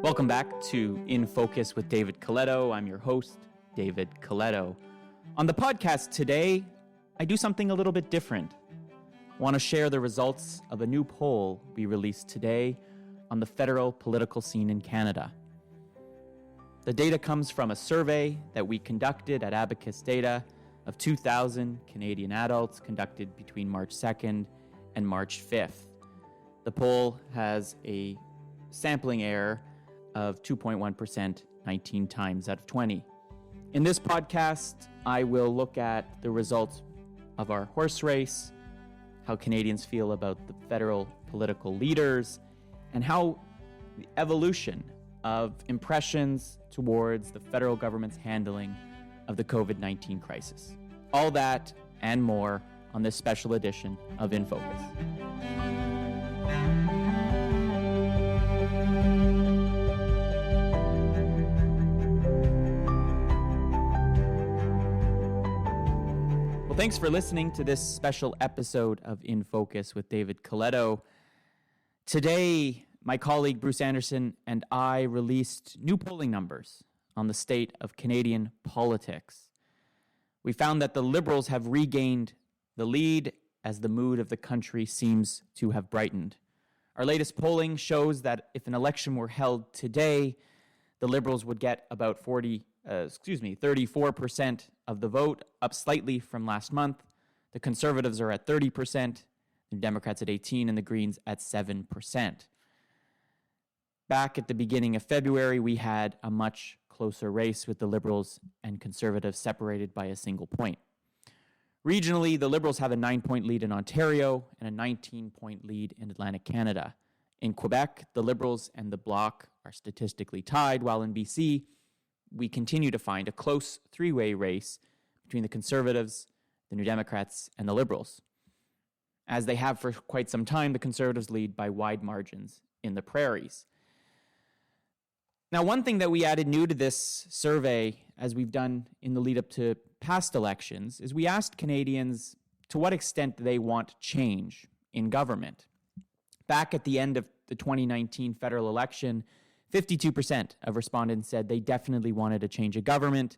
Welcome back to In Focus with David Coletto. I'm your host, David Coletto. On the podcast today, I do something a little bit different. I want to share the results of a new poll we released today on the federal political scene in Canada. The data comes from a survey that we conducted at Abacus Data of 2,000 Canadian adults conducted between March 2nd and March 5th. The poll has a sampling error of 2.1%, 19 times out of 20. In this podcast, I will look at the results of our horse race, how Canadians feel about the federal political leaders, and how the evolution of impressions towards the federal government's handling of the COVID-19 crisis. All that and more on this special edition of inFocus. Thanks for listening to this special episode of In Focus with David Coletto. Today, my colleague Bruce Anderson and I released new polling numbers on the state of Canadian politics. We found that the Liberals have regained the lead as the mood of the country seems to have brightened. Our latest polling shows that if an election were held today, the Liberals would get about 34% of the vote, up slightly from last month. The Conservatives are at 30%, the Democrats at 18%, and the Greens at 7%. Back at the beginning of February, we had a much closer race with the Liberals and Conservatives separated by a single point. Regionally, the Liberals have a 9-point lead in Ontario and a 19-point lead in Atlantic Canada. In Quebec, the Liberals and the Bloc are statistically tied, while in BC, we continue to find a close three-way race between the Conservatives, the New Democrats, and the Liberals. As they have for quite some time, the Conservatives lead by wide margins in the prairies. Now, one thing that we added new to this survey, as we've done in the lead up to past elections, is we asked Canadians to what extent they want change in government. Back at the end of the 2019 federal election, 52% of respondents said they definitely wanted a change of government.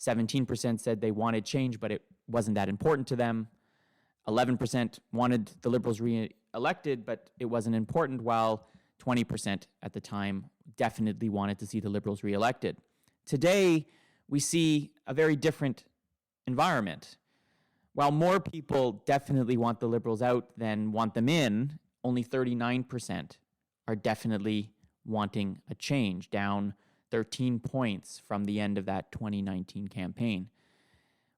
17% said they wanted change, but it wasn't that important to them. 11% wanted the Liberals re-elected, but it wasn't important, while 20% at the time definitely wanted to see the Liberals re-elected. Today, we see a very different environment. While more people definitely want the Liberals out than want them in, only 39% are definitely wanting a change, down 13 points from the end of that 2019 campaign.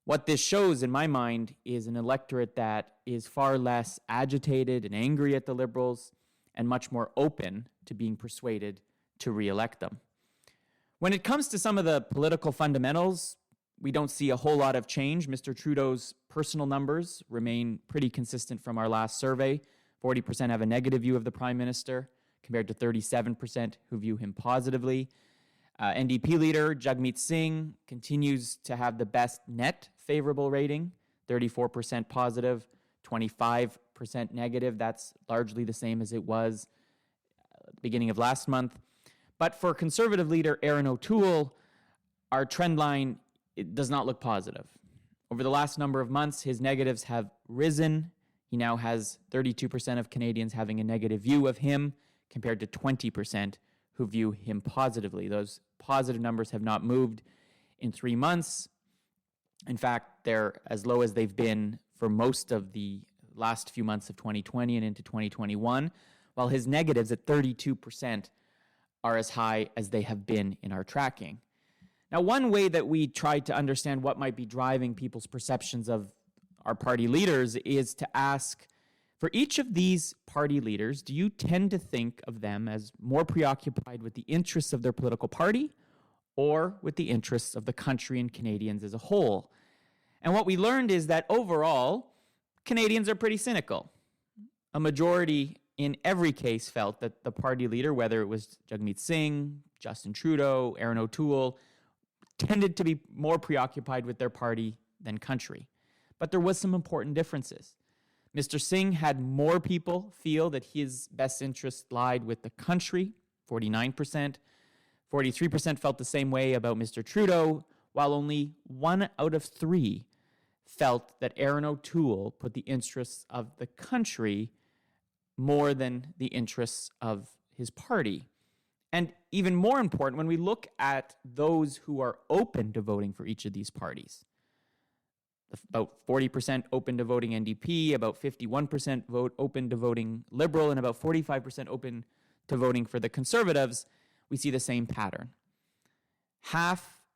What this shows, in my mind, is an electorate that is far less agitated and angry at the Liberals and much more open to being persuaded to re-elect them. When it comes to some of the political fundamentals, we don't see a whole lot of change. Mr. Trudeau's personal numbers remain pretty consistent from our last survey. 40% have a negative view of the Prime Minister, compared to 37% who view him positively. NDP leader Jagmeet Singh continues to have the best net favorable rating, 34% positive, 25% negative. That's largely the same as it was at the beginning of last month. But for Conservative leader Erin O'Toole, our trend line, it does not look positive. Over the last number of months, his negatives have risen. He now has 32% of Canadians having a negative view of him, compared to 20% who view him positively. Those positive numbers have not moved in 3 months. In fact, they're as low as they've been for most of the last few months of 2020 and into 2021, while his negatives at 32% are as high as they have been in our tracking. Now, one way that we try to understand what might be driving people's perceptions of our party leaders is to ask, for each of these party leaders, do you tend to think of them as more preoccupied with the interests of their political party or with the interests of the country and Canadians as a whole? And what we learned is that overall, Canadians are pretty cynical. A majority in every case felt that the party leader, whether it was Jagmeet Singh, Justin Trudeau, Erin O'Toole, tended to be more preoccupied with their party than country. But there was some important differences. Mr. Singh had more people feel that his best interest lied with the country, 49%, 43% felt the same way about Mr. Trudeau, while only 1 out of 3 felt that Erin O'Toole put the interests of the country more than the interests of his party. And even more important, when we look at those who are open to voting for each of these parties, about 40% open to voting NDP, about 51% vote open to voting Liberal, and about 45% open to voting for the Conservatives, we see the same pattern.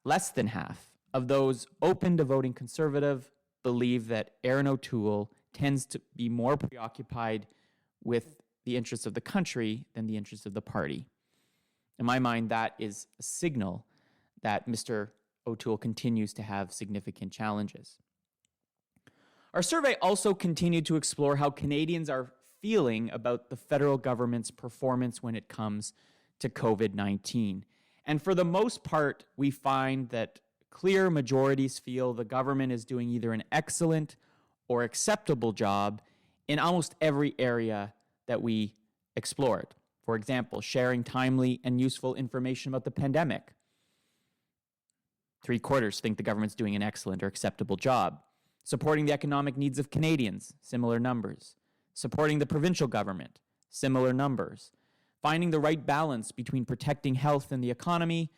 Less than half of those open to voting Conservative believe that Erin O'Toole tends to be more preoccupied with the interests of the country than the interests of the party. In my mind, that is a signal that Mr. O'Toole continues to have significant challenges. Our survey also continued to explore how Canadians are feeling about the federal government's performance when it comes to COVID-19. And for the most part, we find that clear majorities feel the government is doing either an excellent or acceptable job in almost every area that we explored. For example, sharing timely and useful information about the pandemic. 3/4 think the government's doing an excellent or acceptable job. Supporting the economic needs of Canadians, similar numbers. Supporting the provincial government, similar numbers. Finding the right balance between protecting health and the economy,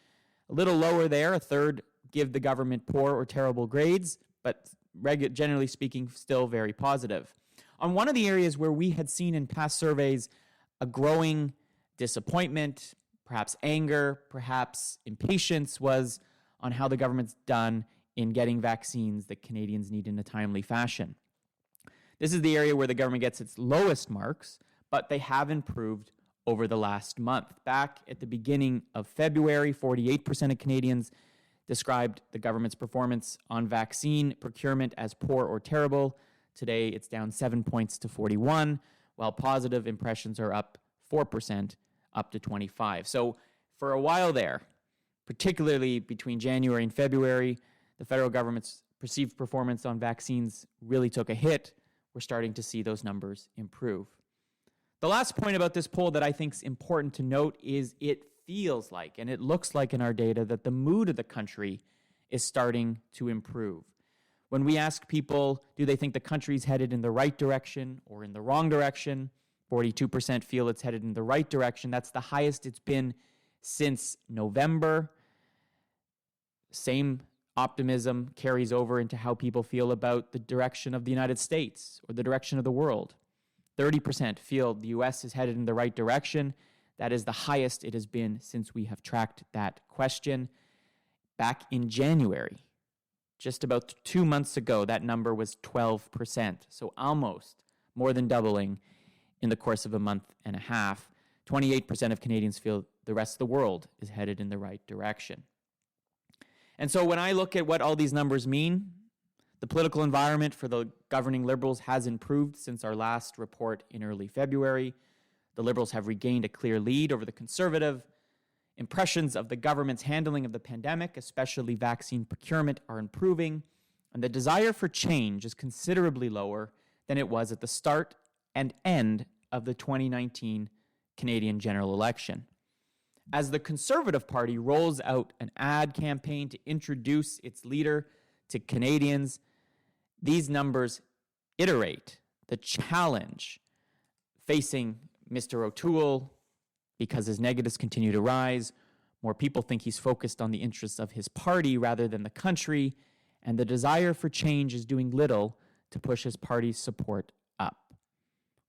a little lower there, 1/3 give the government poor or terrible grades, but generally speaking, still very positive. On one of the areas where we had seen in past surveys a growing disappointment, perhaps anger, perhaps impatience, was on how the government's done in getting vaccines that Canadians need in a timely fashion. This is the area where the government gets its lowest marks, but they have improved over the last month. Back at the beginning of February, 48% of Canadians described the government's performance on vaccine procurement as poor or terrible. Today, it's down 7 points to 41, while positive impressions are up 4%, up to 25. So for a while there, particularly between January and February, the federal government's perceived performance on vaccines really took a hit. We're starting to see those numbers improve. The last point about this poll that I think is important to note is it feels like, and it looks like in our data, that the mood of the country is starting to improve. When we ask people, do they think the country's headed in the right direction or in the wrong direction, 42% feel it's headed in the right direction. That's the highest it's been since November. Same optimism carries over into how people feel about the direction of the United States or the direction of the world. 30% feel the U.S. is headed in the right direction. That is the highest it has been since we have tracked that question. Back in January, just about 2 months ago, that number was 12%. So almost more than doubling in the course of a month and a half. 28% of Canadians feel the rest of the world is headed in the right direction. And so when I look at what all these numbers mean, the political environment for the governing Liberals has improved since our last report in early February. The Liberals have regained a clear lead over the Conservative. Impressions of the government's handling of the pandemic, especially vaccine procurement, are improving, and the desire for change is considerably lower than it was at the start and end of the 2019 Canadian general election. As the Conservative Party rolls out an ad campaign to introduce its leader to Canadians, these numbers iterate the challenge facing Mr. O'Toole because his negatives continue to rise. More people think he's focused on the interests of his party rather than the country, and the desire for change is doing little to push his party's support up.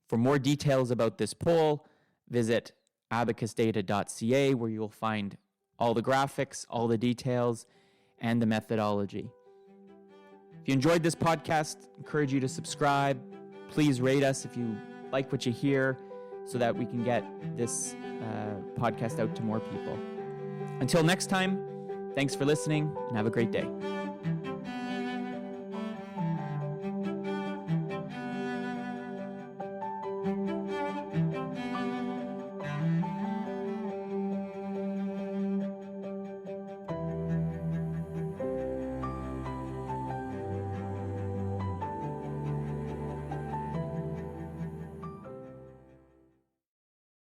For more details about this poll, visit abacusdata.ca, where you'll find all the graphics, all the details, and the methodology. If you enjoyed this podcast, I encourage you to subscribe. Please rate us if you like what you hear, so that we can get this podcast out to more people. Until next time, thanks for listening and have a great day.